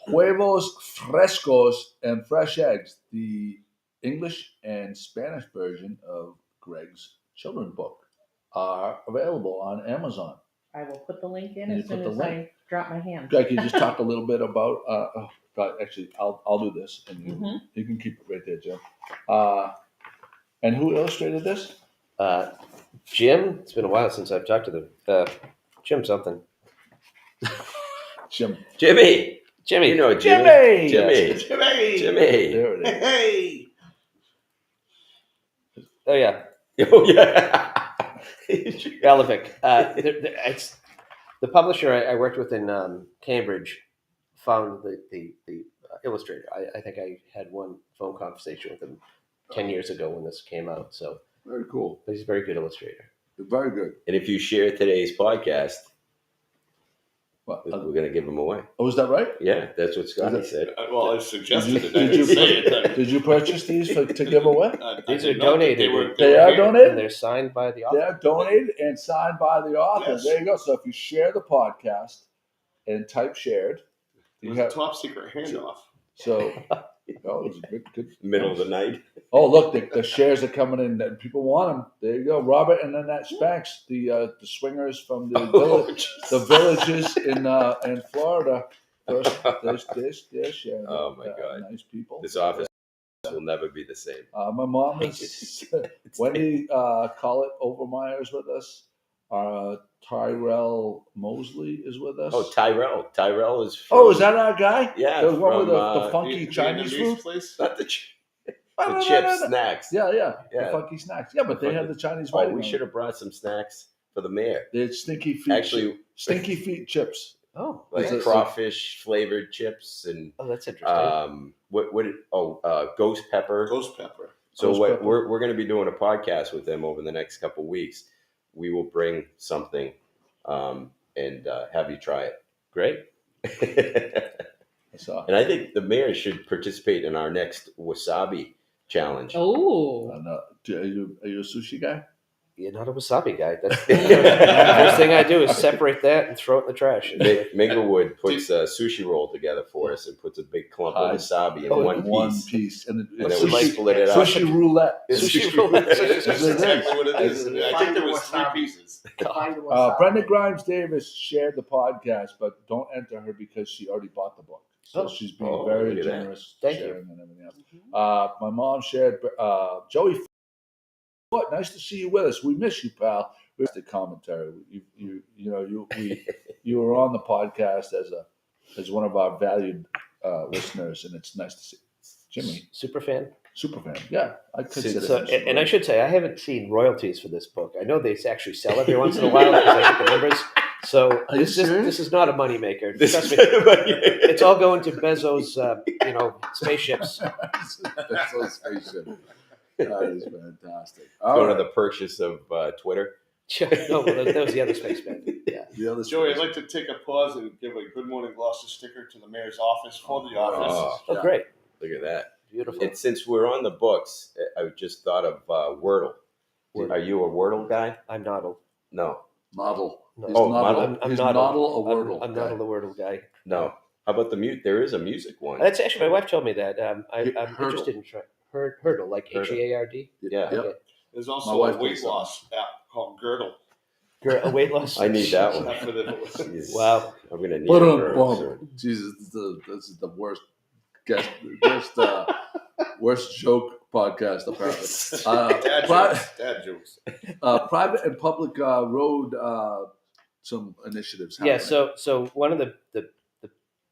Huevos frescos and fresh eggs, the English and Spanish version of Greg's children's book, are available on Amazon. I will put the link in Can you as soon put the as link? I drop my hand. Greg, can you just talk a little bit about? Actually, I'll do this, and Mhm. you can keep it right there, Jim. And who illustrated this? Jim, it's been a while since I've talked to them. Jim something. Jim. Jimmy. Jimmy. You know Jimmy. Jimmy! Jimmy. Jimmy. There it is. Hey. Oh yeah, Oh yeah. Galovic. It's the publisher I worked with in Cambridge found the illustrator. I think I had one phone conversation with him 10 years ago when this came out. So, Very cool. but he's a very good illustrator. Very good. And if you share today's podcast, Well, we're gonna give them away. oh, is that right? Yeah, that's what Scotty Is said. Well, I suggested Did it. I you, didn't say it. did you purchase these to give away? These I are did not. donated. They were are here. donated? And they're signed by the They author. are donated and signed by the author. Yes. There you go. So if you share the podcast and type shared, It you was a have top secret handoff. so. Oh, it was a good. Middle of the night. Oh, look, the shares are coming in. And people want them. There you go, Robert, and then that Spanx, the swingers from the village, the villages in Florida. They're sharing. Oh, my God. Nice people. This office will never be the same. My mom is Wendy Collett Overmeyer is with us. Tyrell Mosley is with us. Oh, Tyrell. Tyrell is. Oh, is that our guy? Yeah, the one with from, the funky The Chinese Vietnamese food. place? not the No, no, chips, no, no. snacks. Yeah, Yeah. the funky snacks. Yeah, but they have the Chinese. Oh, writing we on should it. have brought some snacks for the mayor. They're stinky feet. Actually, stinky feet chips. Oh, like Is it- crawfish flavored chips and that's interesting. ghost pepper. Ghost pepper. So Ghost what pepper. we're going to be doing a podcast with them over the next couple of weeks. We will bring something and have you try Great. it. I saw. And I think the mayor should participate in our next Wasabi challenge. Oh, Are you a sushi guy? You're not a wasabi guy. That's the first thing I do is separate that and throw it in the trash. Minglewood puts a sushi roll together for us and puts a big clump of wasabi in one piece. and And then we split it up. Sushi roulette. Sushi roulette. That's exactly what it is. I think there was 3 pieces. Brenda Grimes Davis shared the podcast, but don't enter her because she already bought the book. So she's being very look at that. generous, Thank sharing and everything else. My mom shared Joey. What? Nice to see you with us. We miss you, pal. We missed the commentary. You were on the podcast as one of our valued listeners, and it's nice to see Jimmy. Super fan. Yeah, I consider. So, and I should say I haven't seen royalties for this book. I know they actually sell every once in a while because I get the numbers. So this is not a moneymaker. Trust me. It's all going to Bezos, spaceships. Bezos spaceship. That is fantastic. Go to the purchase of Twitter. No, that was the other spaceman. Yeah. Joey, I'd like to take a pause and give a Good Morning Gloucester sticker to the mayor's office for the office. Oh, great. Look at that. Beautiful. And since we're on the books, I just thought of Wordle. Are you a Wordle guy? I'm not. No. Model. No. He's Oh, model. I'm He's not model a Wordle. I'm not a Wordle guy. No. How about the mute? There is a music one. That's actually my wife told me that. I'm Hurdle. interested in trying Hurdle, like Hurdle. Heard. Yeah. Yep. Okay. There's My also wife a weight thinks so. loss app called Girdle. A weight loss. I need that one. Not for the- Jeez. Wow. I'm going to need But it. Jesus, this is the worst guest, worst joke podcast apparently. Dad jokes. Private and public road, some initiatives. Yeah. happening. So one of the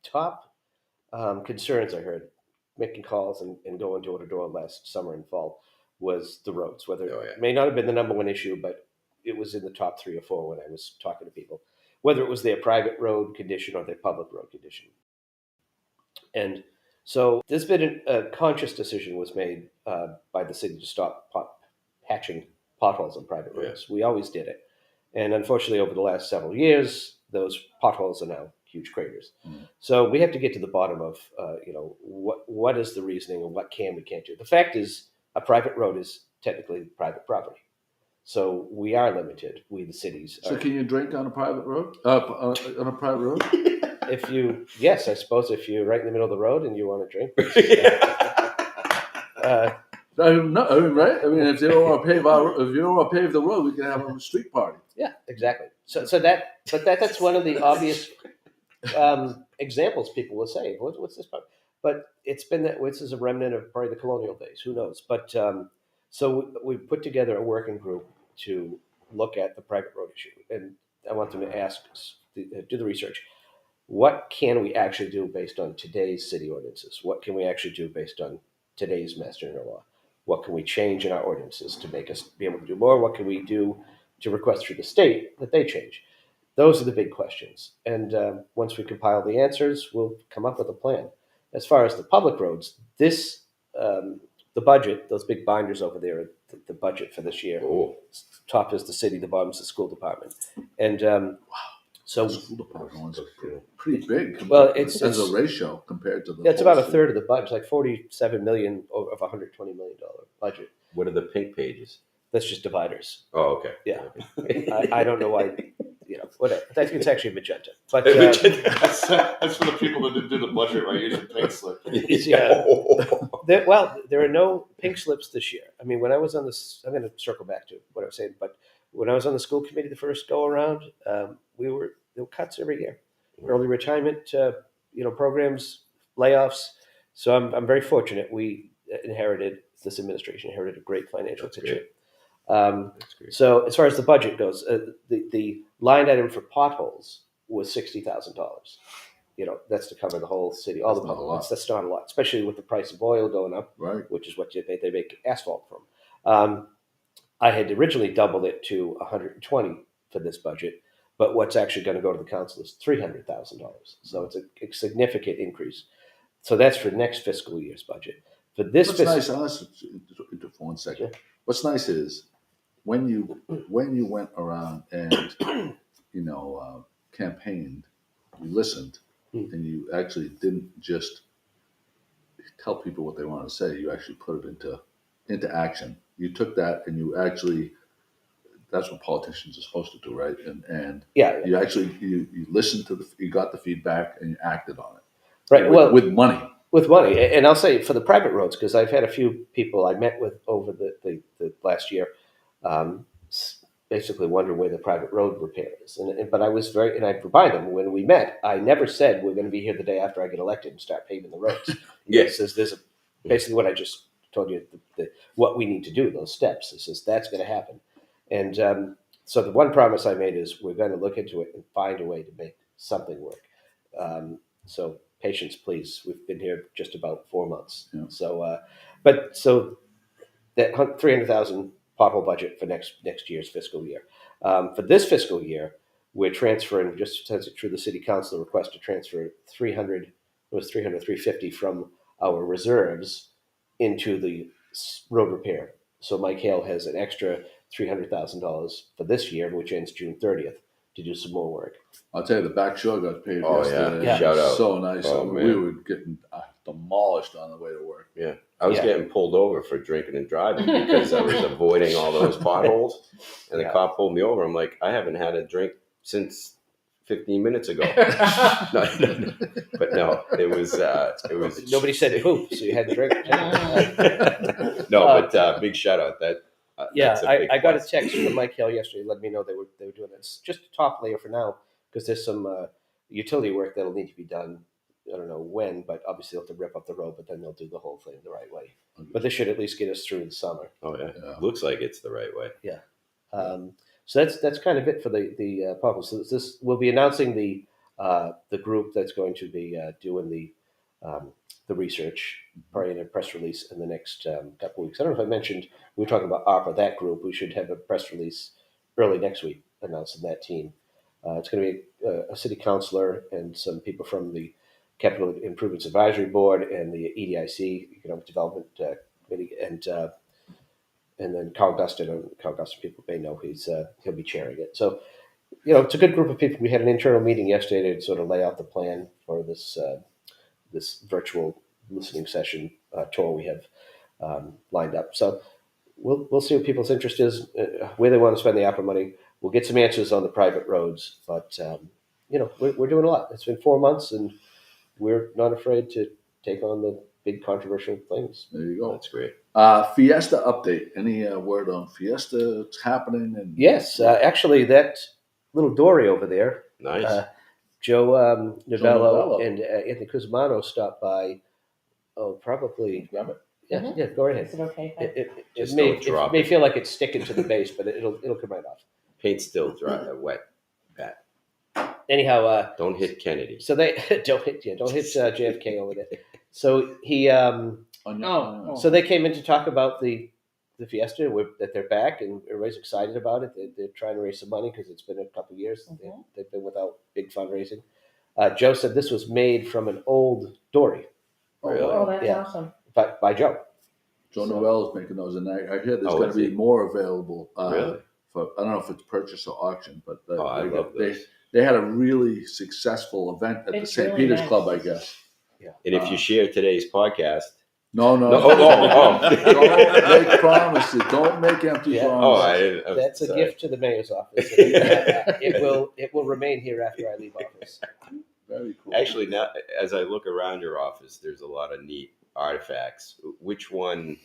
top concerns I heard making calls and going door to door last summer and fall was the roads. Whether it may not have been the number one issue, but it was in the top 3 or 4 when I was talking to people, whether it was their private road condition or their public road condition. And so there's been a conscious decision was made by the city to stop patching potholes on private roads. We always did it. And unfortunately, over the last several years, those potholes are now huge craters. So we have to get to the bottom of, what is the reasoning and what we can't do. The fact is a private road is technically private property. So we are limited. We, the cities. So can you drink on a private road? On a private road? Yes, I suppose if you're right in the middle of the road and you want to drink. Right? I mean, if you don't want to pave the road, we can have a street party. Yeah, exactly. So that's one of the obvious examples people will say. What's this part? But it's been that this is a remnant of probably the colonial days. Who knows? But so we put together a working group to look at the private road issue, and I want them to do the research. What can we actually do based on today's city ordinances? What can we actually do based on today's master general law? What can we change in our ordinances to make us be able to do more? What can we do to request through the state that they change? Those are the big questions. And once we compile the answers, we'll come up with a plan. As far as the public roads, the budget, those big binders over there, the budget for this year. Top is the city, the bottom is the school department. And so the school department one's pretty big. Well, it's as a ratio compared to the. It's about a third of the budget. It's like $47 million of $120 million budget. What are the pink pages? That's just dividers. Oh, okay. Yeah, I don't know why. Whatever. I think it's actually magenta. But That's for the people that didn't do the budget right. Using pink slip. There are no pink slips this year. I mean, when I was on this, I'm going to circle back to what I was saying. But when I was on the school committee the first go around, there were cuts every year, early retirement, programs, layoffs. So I'm very fortunate. This administration inherited a great financial picture. So as far as the budget goes, the line item for potholes was $60,000. That's to cover the whole city, all the potholes. That's not a lot, especially with the price of oil going up, right? Which is what they make asphalt from. I had originally doubled it to 120 for this budget, but what's actually going to go to the council is $300,000. So it's a significant increase. So that's for next fiscal year's budget. For this nice. For 1 second. Yeah. What's nice is when you went around and campaigned, you listened, and you actually didn't just tell people what they wanted to say. You actually put it into action. You took that and you actually, that's what politicians are supposed to do, right? And Yeah. you actually, you listened to you got the feedback and you acted on it. Right. With money. With money. And I'll say for the private roads, because I've had a few people I met with over the last year, basically wonder where the private road repair is. But I was and I remind them when we met, I never said we're going to be here the day after I get elected and start paving the roads. Yes. There's basically what I just told you, what we need to do, those steps. It says that's going to happen. And so the one promise I made is we're going to look into it and find a way to make something work. So patience, please. We've been here just about 4 months. Yeah. So, so that 300,000 pothole budget for next year's fiscal year. For this fiscal year, we're transferring, just since it's through the city council, request to transfer 350 from our reserves into the road repair. So Mike Hale has an extra $300,000 for this year, which ends June 30th, to do some more work. I'll tell you, the back shore got paid Oh, yesterday. yeah. Shout out. So nice. Oh, we man. were getting demolished on the way to work. Yeah. I was getting pulled over for drinking and driving because I was avoiding all those potholes. And the cop pulled me over. I'm like, I haven't had a drink since 15 minutes ago. No. But no, it was. Nobody said poop, so you had to drink. No, but big shout out. That's a big I got a plus. text from Mike Hale yesterday, letting me know they were doing this. Just a top layer for now, because there's some utility work that'll need to be done. I don't know when, but obviously they'll have to rip up the road, but then they'll do the whole thing the right way. But this should at least get us through the summer. Oh yeah. Looks like it's the right way. Yeah. So that's kind of it for the potholes. So this we'll be announcing the group that's going to be doing the research, probably in a press release in the next couple of weeks. I don't know if I mentioned we were talking about ARPA, that group. We should have a press release early next week announcing that team. It's going to be a city councilor and some people from the Capital Improvements Advisory Board and the EDIC, Economic Development Committee, and then Carl Guston. Carl Guston, people may know he'll be chairing it. So, it's a good group of people. We had an internal meeting yesterday to sort of lay out the plan for this this virtual listening session tour we have lined up. So we'll see what people's interest is, where they want to spend the ARPA money. We'll get some answers on the private roads, but we're doing a lot. It's been 4 months, and we're not afraid to take on the big controversial things. There you go. That's great. Fiesta update. Any word on Fiesta? It's happening. And Yes, actually, that little dory over there, Nice. Joe Novello Novello. and Anthony Cusmano stopped by. Oh, probably. grab it. Yeah, go right Is ahead. it okay? It Just may don't drop may it. feel like it's sticking to the base, but it'll come right off. Paint's still dry, wet. Pat. Anyhow, Don't hit Kennedy. so they don't hit JFK over there. So he so they came in to talk about the Fiesta, that they're back and everybody's excited about it. They're trying to raise some money because it's been a couple of years. Mhm. They've been without big fundraising. Joe said this was made from an old dory, Really? Oh, that's Yeah. awesome. but by Joe. Joe Novello is making those, and I hear there's Oh, going is to be he? more available. Really? For I don't know if it's purchase or auction, but I love those. they had a really successful event at the It's St. really Peter's nice. Club, I guess. And if you share today's podcast, No. Oh. Don't make promises. Don't make empty Yeah. promises. That's a sorry. gift to the mayor's office. It will remain here after I leave office. Very cool. Actually, now as I look around your office, there's a lot of neat artifacts. Which one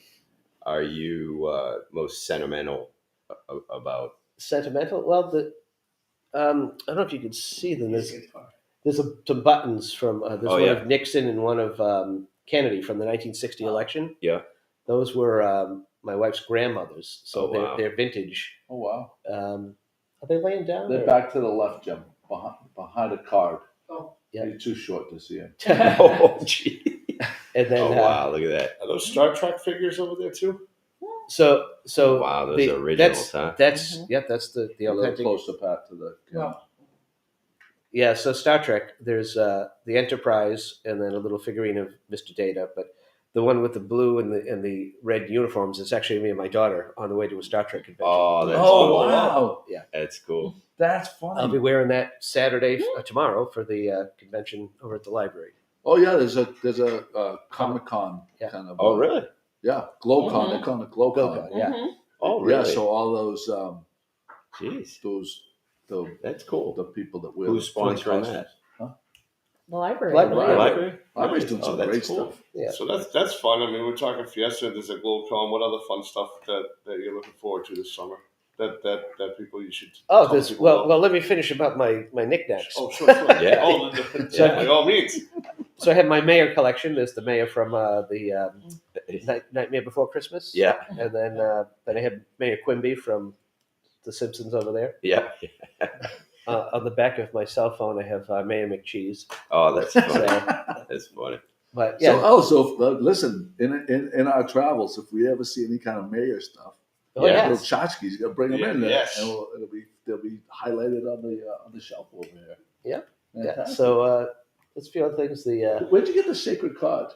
are you most sentimental about? Sentimental? Well, I don't know if you can see them. There's some buttons from there's Oh, one yeah. of Nixon and one of Kennedy from the 1960 election. Yeah. Those were my wife's grandmother's, so Oh, wow. they're vintage. Oh wow. Are they laying down? They're or- back to the left, Jim, behind a card. Oh. Yeah. You're too short to see him. Oh, gee. And then Oh, wow. Look at that. Are those Star Trek figures over there too? so Wow, those are originals, huh? That's Mhm. that's the A little authentic. closer, Pat, to the camera. Well, Yeah, so Star Trek, there's the Enterprise and then a little figurine of Mr. Data, but the one with the blue and the red uniforms is actually me and my daughter on the way to a Star Trek convention. Oh, that's Oh cool. wow, That's cool. that's I'll funny. be wearing that Saturday tomorrow for the convention over at the library. Oh yeah, there's a Comic-Con Yeah. kind of. Oh, really? Yeah, GlowCon. Mhm. They call it GlowCon. GlowCon, yeah. Mhm. Oh, Yeah, really? so all those Jeez, the cool. the people that wear Who's the funny sponsoring costumes. that? The library. Library. I believe. Library? Library's doing Oh, some that's great cool. stuff. Yeah. So that's fun. I mean, we're talking Fiesta. There's a GlowCon. What other fun stuff that you're looking forward to this summer? That people you should. Oh, tell this people well. about? Well, let me finish about my knicknacks. Oh, sure. Yeah. Oh, by all means. So I have my mayor collection. There's the mayor from the Nightmare Before Christmas. Yeah, And then I have Mayor Quimby from The Simpsons over there. yeah. On the back of my cell phone, I have Mayor McCheese. Oh, that's funny. So, That's funny. but yeah, Listen, in our travels, if we ever see any kind of mayor stuff, oh, yeah. little tchotchkes, you got to bring them Yeah, in there, yes. and they'll be highlighted on the shelf over here. Yeah. yeah. Fantastic. So there's a few other things. Where'd you get the sacred card?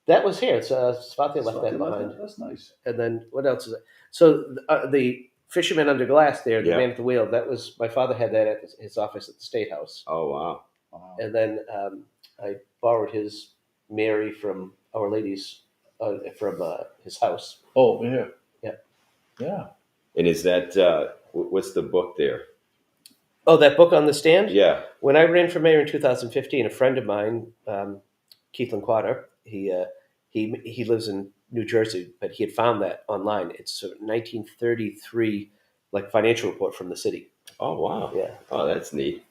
That was here. It's Svati left that behind. That's nice. And then what else is it? So the Fisherman Under Glass there, the Yeah. man at the wheel. That was my father had that at his office at the State House. Oh, wow. Wow. And then I borrowed his Mary from Our Lady's from his house. Oh, over here. Yeah. Yeah. And is that what's the book there? Oh, that book on the stand? Yeah. When I ran for mayor in 2015, a friend of mine, Keith Linquater, he lives in New Jersey, but he had found that online. It's a 1933 financial report from the city. Oh, wow. Yeah. Oh, that's neat.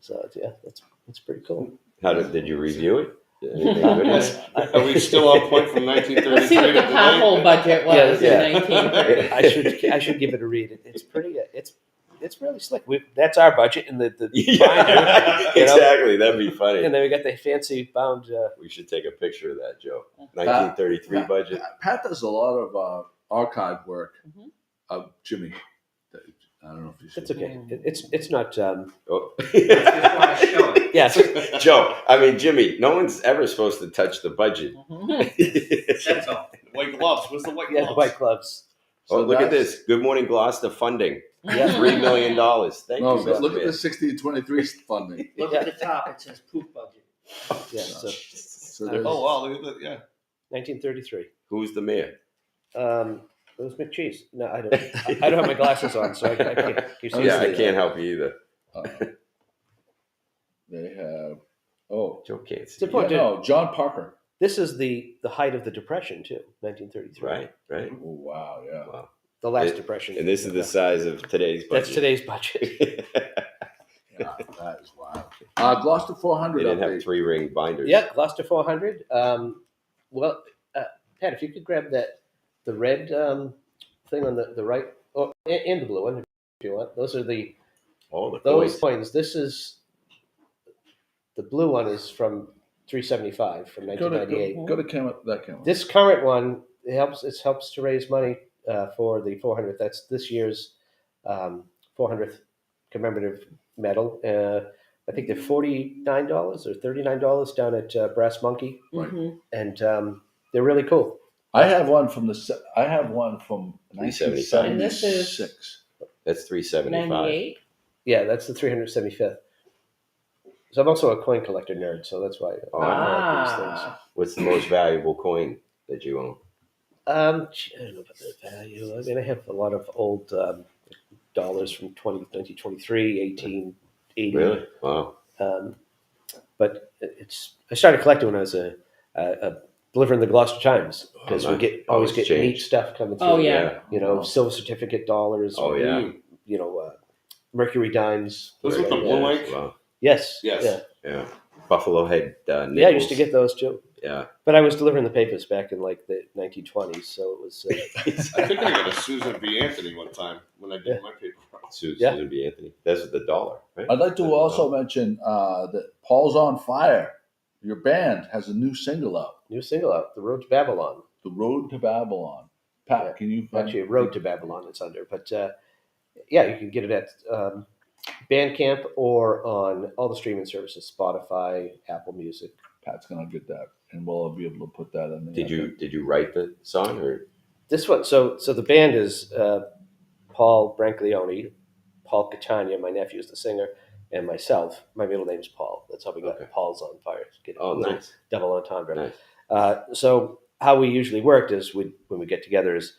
So yeah, that's pretty cool. How did you review it? Anything good in it? Are we still on point from 1933 Let's see what the to pothole budget was Yeah. in 1930. I should give it a read. It's pretty. It's really slick. That's our budget in the Yeah, binder, you know? exactly. That'd be funny. And then we got the fancy bound. We should take a picture of that, Joe. 1933 budget. Pat does a lot of archive work. Mhm. Jimmy, I don't know if you should. It's okay. It's not. Oh. Yeah. Joe, I mean, Jimmy, no one's ever supposed to touch the budget. Mhm. That's all. White gloves. Where's the white Yeah, gloves? the white gloves. Oh, look at that's- this. Good Morning Gloucester funding. Yeah. $3 million. Thank No, you. but look Mr. at the 1623 funding. Look at the top. It says poop budget. Yeah. So So there's, Oh wow! Look at that. Yeah. 1933. Who's the mayor? It was McCheese. No, I don't. I don't have my glasses on, so I can't. You see Oh, Yeah, see I that. can't help you either. they have. Oh, Joe can't It's see. important. no, John Parker. This is the height of the Depression too. 1933. Right, right. Oh wow, yeah. Wow. The last It- Depression. And this is the size of today's budget. That's today's budget. Yeah, that is wild. Gloucester They 400 didn't have update. 3-ring binders. Yeah, Gloucester 400. Well, Pat, if you could grab the red thing on the right, and the blue one, if you want. Those are Oh, the those coins. coins. This is the blue one is from 375 from Go 1998. to camera. That camera. This current one helps to raise money for the 400th. That's this year's 400th commemorative medal. I think they're $49 or $39 down at Brass Monkey, Mhm. and they're really cool. I have one from I have one from 375. And this is- 1976. That's 375. 98. Yeah, that's the 375th. So I'm also a coin collector nerd, so that's why Oh, I like these things. Ah. What's the most valuable coin that you own? I don't know about the value. I mean, I have a lot of old dollars from 1923, 1880. Really? Wow. But I started collecting when I was a delivering the Gloucester Times because Oh, we nice. always Always get change. neat stuff coming through. Oh, yeah. You know, silver certificate dollars. Oh, yeah. You know, Mercury dimes. Those with the Yeah, blue ink. wow. Yes. Yes. Yeah. Yeah. Buffalo head nickels. Yeah, I used to get those too. Yeah. But I was delivering the papers back in like the 1920s, so it was. I think I got a Susan B. Anthony one time when I did Yeah. my paper route. Susan B. Anthony. That's the dollar, right? I'd like to also mention that Paul's on Fire. Your band has a new single out, New single out, The Road to Babylon. "The Road to Babylon." Pat, Yeah. can you find Actually, Road to Babylon it's under. But yeah, you can get it at Bandcamp or on all the streaming services, Spotify, Apple Music. Pat's gonna get that, and we'll be able to put that in. Did you write the song or? This one, so the band is Paul Branglione, Paul Catania, my nephew is the singer, and myself. My middle name's Paul. That's how we got Paul's on Fire. Get Oh, nice. Double entendre. Nice. So how we usually worked is when we get together is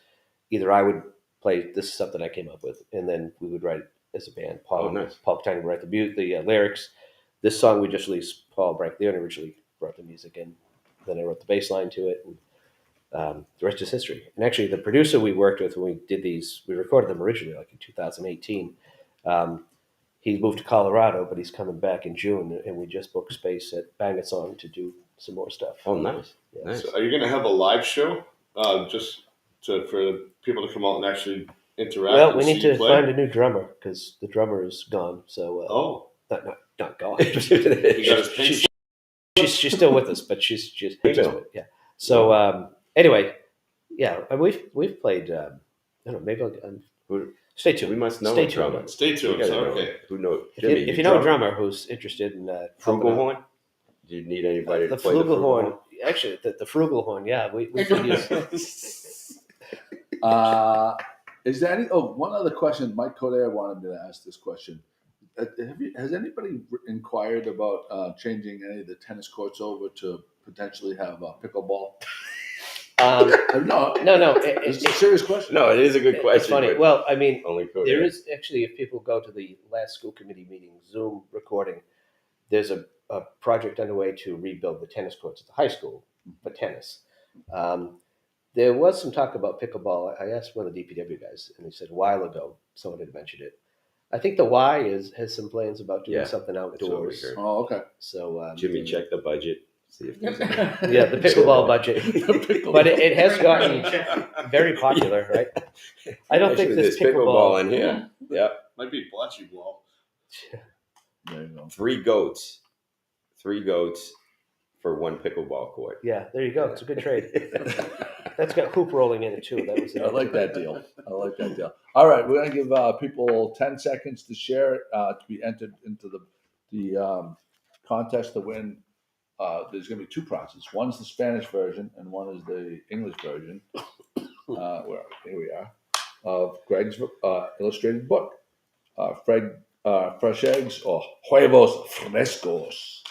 either I would play, this is something I came up with, and then we would write it as a band. Paul Catania would write the lyrics. This song we just released, Paul Branglione originally wrote the music, and then I wrote the bass line to it. And, the rest is history. And actually, the producer we worked with when we did these, we recorded them originally like in 2018. He moved to Colorado, but he's coming back in June, and we just booked space at Bang a Song to do some more stuff. Oh, nice. Yeah. Nice. So are you going to have a live show for people to come out and actually interact? Well, we need to find a new drummer because the drummer is gone. So not gone. She's still with us, but she's yeah. So anyway, yeah, we've played. I don't know. Maybe stay tuned. We must know Stay a tuned. drummer. Stay tuned. Okay. Who knows? If you know a drummer who's interested in Flugelhorn, do you need anybody to play the flugelhorn? Actually, the flugelhorn. Yeah, we could use. Is there any? Oh, one other question. Mike Coder wanted me to ask this question. Has anybody inquired about changing any of the tennis courts over to potentially have pickleball? No. It's a serious question. No, it is a good question. It's funny. Well, I mean, only there is actually, if people go to the last school committee meeting Zoom recording, there's a project underway to rebuild the tennis courts at the high school for tennis. There was some talk about pickleball. I asked one of the DPW guys, and he said a while ago someone had mentioned it. I think the Y has some plans about doing something outdoors. Oh, okay. So Jimmy, check the budget. See if there's the pickleball budget. But it has gotten very popular, right? I don't think there's this pickleball in here. Yeah. Might be bocce ball. There you go. 3 goats for 1 pickleball court. Yeah, there you go. It's a good trade. That's got hoop rolling in it too. That was I like that deal. All right, we're gonna give people 10 seconds to share it to be entered into the contest to win. There's gonna be 2 prizes. One's the Spanish version, and one is the English version. Here we are of Greg's illustrated book, Fresh Eggs or Huevos Frescos.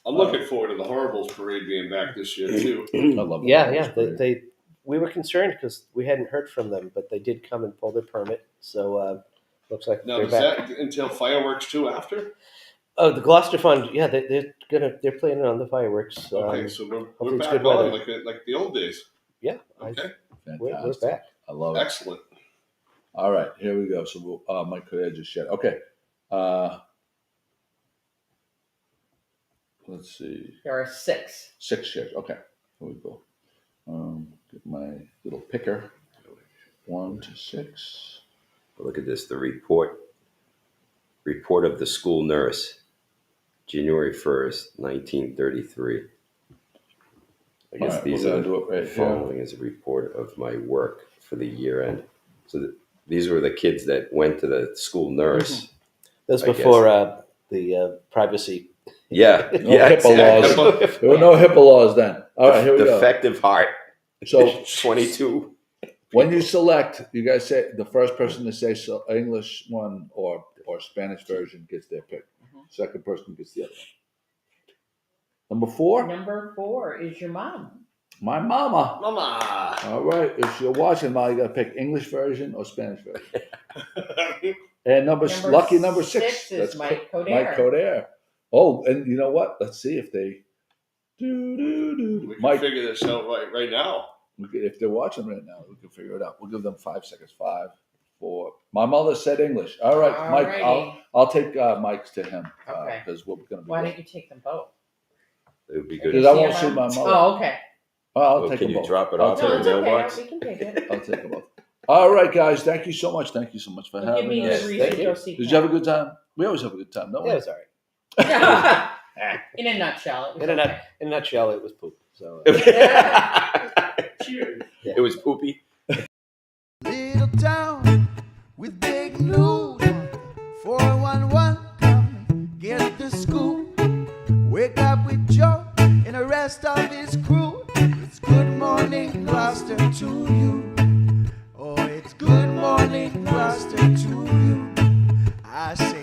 I'm looking forward to the Horribles parade being back this year too. I love the Yeah. Horribles parade. We were concerned because we hadn't heard from them, but they did come and pull their permit. So looks like Now, they're does back. that entail fireworks too after? Oh, the Gloucester Fund. Yeah, they're planning on the fireworks. Okay, so we're hopefully it's back good weather. on like the old days. Yeah. Okay, We're Fantastic. back. I love it. excellent. All right, here we go. So Mike could just shared. Okay. Let's see. There are 6. 6 shares. Okay. Here we go. Get my little picker. 1 to 6. Look at this. The report of the school nurse, January 1st, 1933. I guess All right, these we're are gonna do it right the following is a report of my work for the year end. So these were the kids that went to the school nurse. That's I before the privacy. Yeah. No yeah. HIPAA laws. There were no HIPAA laws then. All right, here we go. Defective heart. So 22. when you select, you guys say the first person to say English one or Spanish version gets their pick. Second person gets the other one. Number 4. Number 4 is your mom. My mama. Mama. All right. If you're watching, Ma, you got to pick English version or Spanish version. And lucky number 6. Is Mike Coder. Mike Coder. Oh, and you know what? Let's see if they do. We can Mike, figure this out right now. if they're watching right now, we can figure it out. We'll give them 5 seconds. 5, 4. My mother said English. All right, Mike. Alrighty. I'll take Mike's to him Okay. because we're going to be. Why don't you take them both? It would be good. Because I won't see my mother. Oh, okay. I'll take Can them you both. drop it I'll off take in No, the it's mailbox? okay. We can take it. I'll take them both. All right, guys. Thank you so much. Thank you so much for Give having me us. a reason Thank to you. go see. Did you have a good time? We always have a good time, don't we? Yeah, it was all right. In a nutshell, it was In a okay. In a nutshell, it was poop. So Cheers. It was poopy. Little town with big news. 411, come get the scoop. Wake up with Joe in a I say